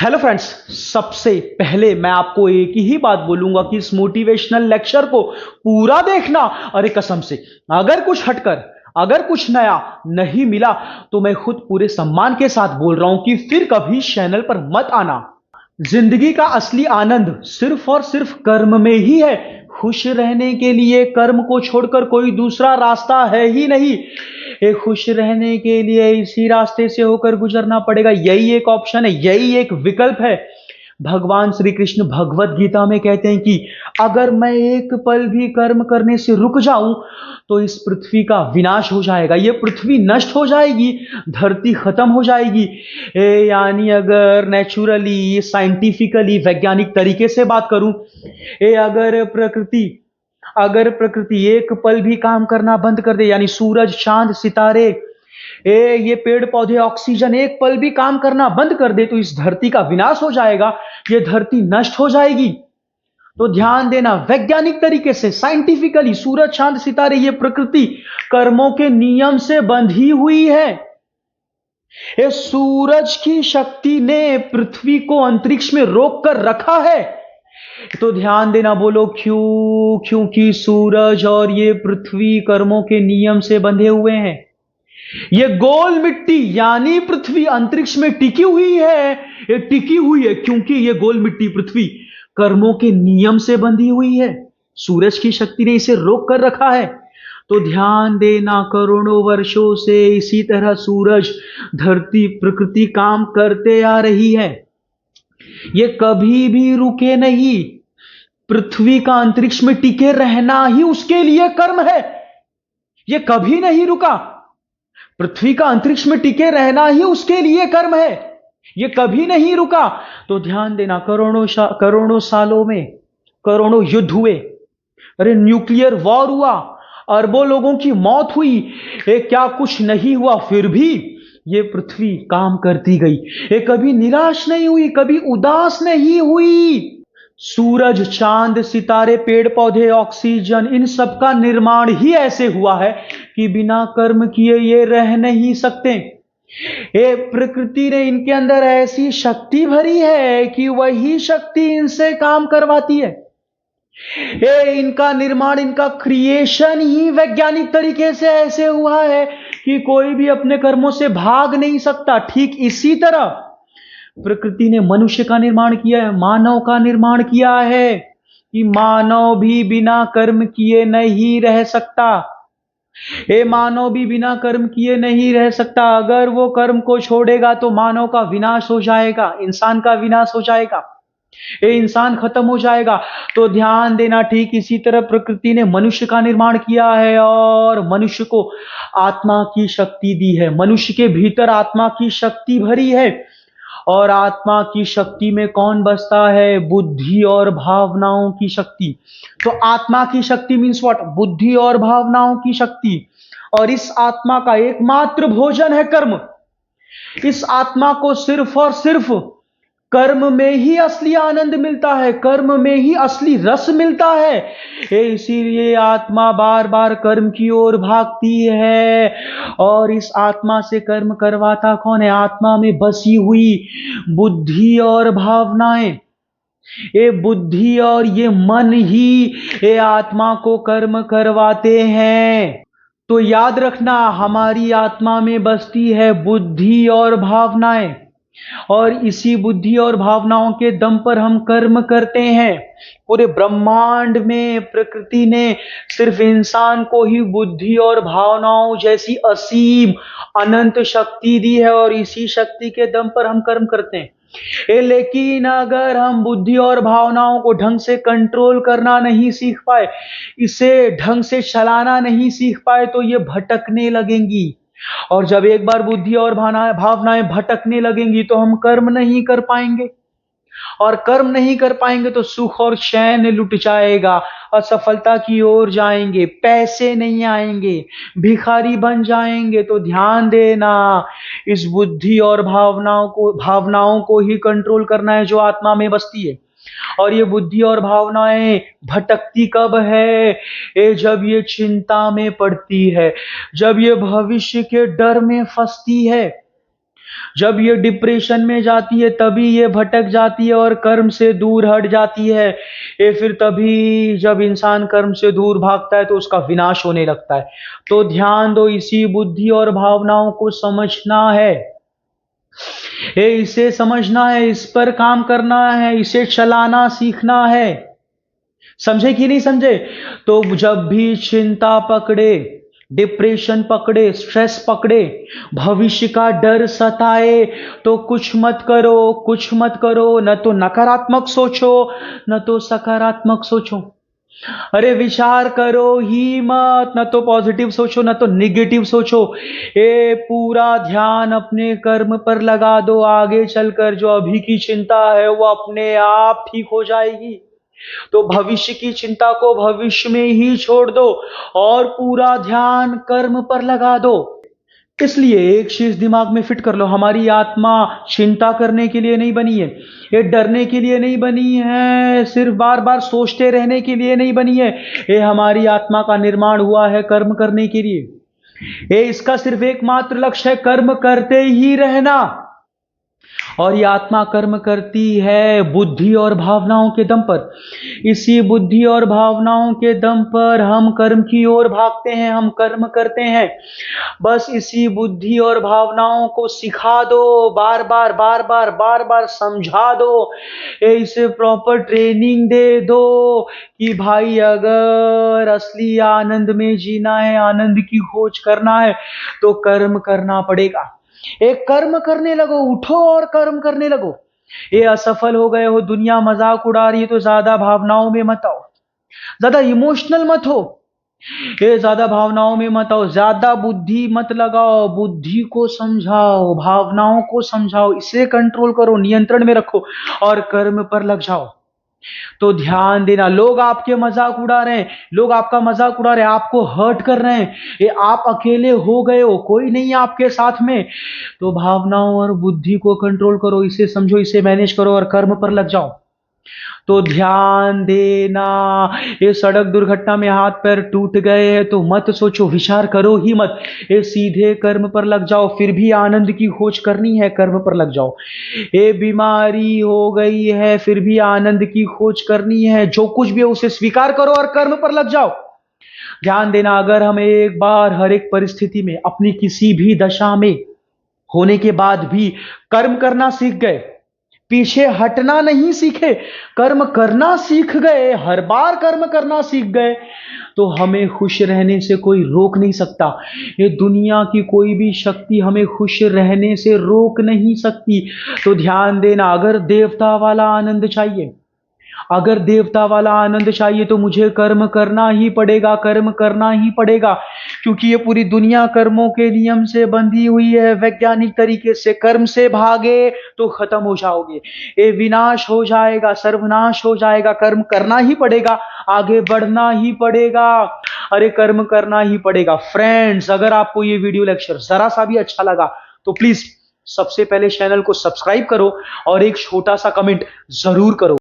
Hello friends. सबसे पहले मैं आपको एक ही बात बोलूंगा कि इस मोटिवेशनल लेक्चर को पूरा देखना। अरे कसम से, अगर कुछ हटकर, अगर कुछ नया नहीं मिला तो मैं खुद पूरे सम्मान के साथ बोल रहा हूं कि फिर कभी चैनल पर मत आना। जिंदगी का असली आनंद सिर्फ और सिर्फ कर्म में ही है। खुश रहने के लिए कर्म को छोड़कर कोई दूसरा रास्ता है ही नहीं। ये खुश रहने के लिए इसी रास्ते से होकर गुजरना पड़ेगा। यही एक ऑप्शन है, यही एक विकल्प है। भगवान श्री कृष्ण भगवत गीता में कहते हैं कि अगर मैं एक पल भी कर्म करने से रुक जाऊं तो इस पृथ्वी का विनाश हो जाएगा, ये पृथ्वी नष्ट हो जाएगी, धरती खत्म हो जाएगी। यानी अगर नेचुरली, साइंटिफिकली, वैज्ञानिक तरीके से बात करूं, अगर प्रकृति एक पल भी काम करना बंद कर दे, यानी सूरज, चांद, सितारे, ये पेड़ पौधे, ऑक्सीजन एक पल भी काम करना बंद कर दे तो इस धरती का विनाश हो जाएगा, ये धरती नष्ट हो जाएगी। तो ध्यान देना, वैज्ञानिक तरीके से, साइंटिफिकली, सूरज, चांद, सितारे, ये प्रकृति कर्मों के नियम से बंधी हुई है। ये सूरज की शक्ति ने पृथ्वी को अंतरिक्ष में रोक कर रखा है। तो ध्यान देना, बोलो क्यों? क्योंकि सूरज और ये पृथ्वी कर्मों के नियम से बंधे हुए हैं। ये गोल मिट्टी यानी पृथ्वी अंतरिक्ष में टिकी हुई है। ये टिकी हुई है क्योंकि ये गोल मिट्टी पृथ्वी कर्मों के नियम से बंधी हुई है। सूरज की शक्ति ने इसे रोक कर रखा है। तो ध्यान देना, करोड़ों वर्षों से इसी तरह सूरज, धरती, प्रकृति काम करते आ रही है। ये कभी भी रुके नहीं। पृथ्वी का अंतरिक्ष में टिके रहना ही उसके लिए कर्म है। ये कभी नहीं रुका। पृथ्वी का अंतरिक्ष में टिके रहना ही उसके लिए कर्म है। ये कभी नहीं रुका। तो ध्यान देना, करोड़ों सालों में करोड़ों युद्ध हुए, अरे न्यूक्लियर वॉर हुआ, अरबों लोगों की मौत हुई, ये क्या कुछ नहीं हुआ, फिर भी ये पृथ्वी काम करती गई। ये कभी निराश नहीं हुई, कभी उदास नहीं हुई। सूरज, चांद, सितारे, पेड़ पौधे, ऑक्सीजन, इन सब का निर्माण ही ऐसे हुआ है कि बिना कर्म किए ये रह नहीं सकते। ये प्रकृति ने इनके अंदर ऐसी शक्ति भरी है कि वही शक्ति इनसे काम करवाती है। ये इनका निर्माण, इनका क्रिएशन ही वैज्ञानिक तरीके से ऐसे हुआ है कि कोई भी अपने कर्मों से भाग नहीं सकता। ठीक इसी तरह प्रकृति ने मनुष्य का निर्माण किया है, मानव का निर्माण किया है कि मानव भी बिना कर्म किए नहीं रह सकता। ये मानव भी बिना कर्म किए नहीं रह सकता। अगर वो कर्म को छोड़ेगा तो मानव का विनाश हो जाएगा, इंसान का विनाश हो जाएगा, ये इंसान खत्म हो जाएगा। तो ध्यान देना, ठीक इसी तरह प्रकृति ने मनुष्य का निर्माण किया है और मनुष्य को आत्मा की शक्ति दी है। मनुष्य के भीतर आत्मा की शक्ति भरी है। और आत्मा की शक्ति में कौन बसता है? बुद्धि और भावनाओं की शक्ति। तो आत्मा की शक्ति मीन्स व्हाट? बुद्धि और भावनाओं की शक्ति। और इस आत्मा का एकमात्र भोजन है कर्म। इस आत्मा को सिर्फ और सिर्फ कर्म में ही असली आनंद मिलता है, कर्म में ही असली रस मिलता है। इसीलिए आत्मा बार बार कर्म की ओर भागती है। और इस आत्मा से कर्म करवाता कौन है? आत्मा में बसी हुई बुद्धि और भावनाएं। ये बुद्धि और ये मन ही ये आत्मा को कर्म करवाते हैं। तो याद रखना, हमारी आत्मा में बसती है बुद्धि और भावनाएं, और इसी बुद्धि और भावनाओं के दम पर हम कर्म करते हैं। पूरे ब्रह्मांड में प्रकृति ने सिर्फ इंसान को ही बुद्धि और भावनाओं जैसी असीम अनंत शक्ति दी है और इसी शक्ति के दम पर हम कर्म करते हैं। लेकिन अगर हम बुद्धि और भावनाओं को ढंग से कंट्रोल करना नहीं सीख पाए, इसे ढंग से चलाना नहीं सीख पाए तो ये भटकने लगेंगी। और जब एक बार बुद्धि और भावनाएं भटकने लगेंगी तो हम कर्म नहीं कर पाएंगे, और कर्म नहीं कर पाएंगे तो सुख और चैन लुट जाएगा, असफलता की ओर जाएंगे, पैसे नहीं आएंगे, भिखारी बन जाएंगे। तो ध्यान देना, इस बुद्धि और भावनाओं को ही कंट्रोल करना है जो आत्मा में बसती है। और ये बुद्धि और भावनाएं भटकती कब है? जब ये चिंता में पड़ती है, जब ये भविष्य के डर में फंसती है। जब ये डिप्रेशन में जाती है तभी ये भटक जाती है और कर्म से दूर हट जाती है। ये फिर तभी जब इंसान कर्म से दूर भागता है तो उसका विनाश होने लगता है। तो ध्यान दो, इसी बुद्धि और भावनाओं को समझना है, ये इसे समझना है, इस पर काम करना है, इसे चलाना सीखना है। समझे कि नहीं समझे? तो जब भी चिंता पकड़े, डिप्रेशन पकड़े, स्ट्रेस पकड़े, भविष्य का डर सताए, तो कुछ मत करो, कुछ मत करो। न तो नकारात्मक सोचो, न तो सकारात्मक सोचो। अरे विचार करो ही मत, न तो पॉजिटिव सोचो न तो निगेटिव सोचो। ये पूरा ध्यान अपने कर्म पर लगा दो। आगे चलकर जो अभी की चिंता है वो अपने आप ठीक हो जाएगी। तो भविष्य की चिंता को भविष्य में ही छोड़ दो और पूरा ध्यान कर्म पर लगा दो। इसलिए एक चीज दिमाग में फिट कर लो, हमारी आत्मा चिंता करने के लिए नहीं बनी है, ये डरने के लिए नहीं बनी है, सिर्फ बार बार सोचते रहने के लिए नहीं बनी है। ये हमारी आत्मा का निर्माण हुआ है कर्म करने के लिए। ये इसका सिर्फ एकमात्र लक्ष्य है कर्म करते ही रहना। और ये आत्मा कर्म करती है बुद्धि और भावनाओं के दम पर। इसी बुद्धि और भावनाओं के दम पर हम कर्म की ओर भागते हैं, हम कर्म करते हैं। बस इसी बुद्धि और भावनाओं को सिखा दो, बार बार बार बार बार बार समझा दो, इसे प्रॉपर ट्रेनिंग दे दो कि भाई अगर असली आनंद में जीना है, आनंद की खोज करना है तो कर्म करना पड़ेगा। एक कर्म करने लगो, उठो और कर्म करने लगो। ये असफल हो गए हो, दुनिया मजाक उड़ा रही है तो ज्यादा भावनाओं में मत आओ, ज्यादा इमोशनल मत हो, ये ज्यादा भावनाओं में मत आओ, ज्यादा बुद्धि मत लगाओ। बुद्धि को समझाओ, भावनाओं को समझाओ, इसे कंट्रोल करो, नियंत्रण में रखो और कर्म पर लग जाओ। तो ध्यान देना, लोग आपके मजाक उड़ा रहे हैं, लोग आपका मजाक उड़ा रहे हैं, आपको हर्ट कर रहे हैं, ये आप अकेले हो गए हो, कोई नहीं है आपके साथ में। तो भावनाओं और बुद्धि को कंट्रोल करो, इसे समझो, इसे मैनेज करो और कर्म पर लग जाओ। तो ध्यान देना, ये सड़क दुर्घटना में हाथ पैर टूट गए हैं तो मत सोचो, विचार करो ही मत, ये सीधे कर्म पर लग जाओ। फिर भी आनंद की खोज करनी है, कर्म पर लग जाओ। ये बीमारी हो गई है, फिर भी आनंद की खोज करनी है, जो कुछ भी है उसे स्वीकार करो और कर्म पर लग जाओ। ध्यान देना, अगर हम एक बार हर एक परिस्थिति में, अपनी किसी भी दशा में होने के बाद भी कर्म करना सीख गए, पीछे हटना नहीं सीखे, कर्म करना सीख गए, हर बार कर्म करना सीख गए, तो हमें खुश रहने से कोई रोक नहीं सकता। ये दुनिया की कोई भी शक्ति हमें खुश रहने से रोक नहीं सकती। तो ध्यान देना, अगर देवता वाला आनंद चाहिए, अगर देवता वाला आनंद चाहिए तो मुझे कर्म करना ही पड़ेगा, कर्म करना ही पड़ेगा, क्योंकि ये पूरी दुनिया कर्मों के नियम से बंधी हुई है। वैज्ञानिक तरीके से कर्म से भागे तो खत्म हो जाओगे, ये विनाश हो जाएगा, सर्वनाश हो जाएगा। कर्म करना ही पड़ेगा, आगे बढ़ना ही पड़ेगा, अरे कर्म करना ही पड़ेगा। फ्रेंड्स, अगर आपको ये वीडियो लेक्चर जरा सा भी अच्छा लगा तो प्लीज सबसे पहले चैनल को सब्सक्राइब करो और एक छोटा सा कमेंट जरूर करो।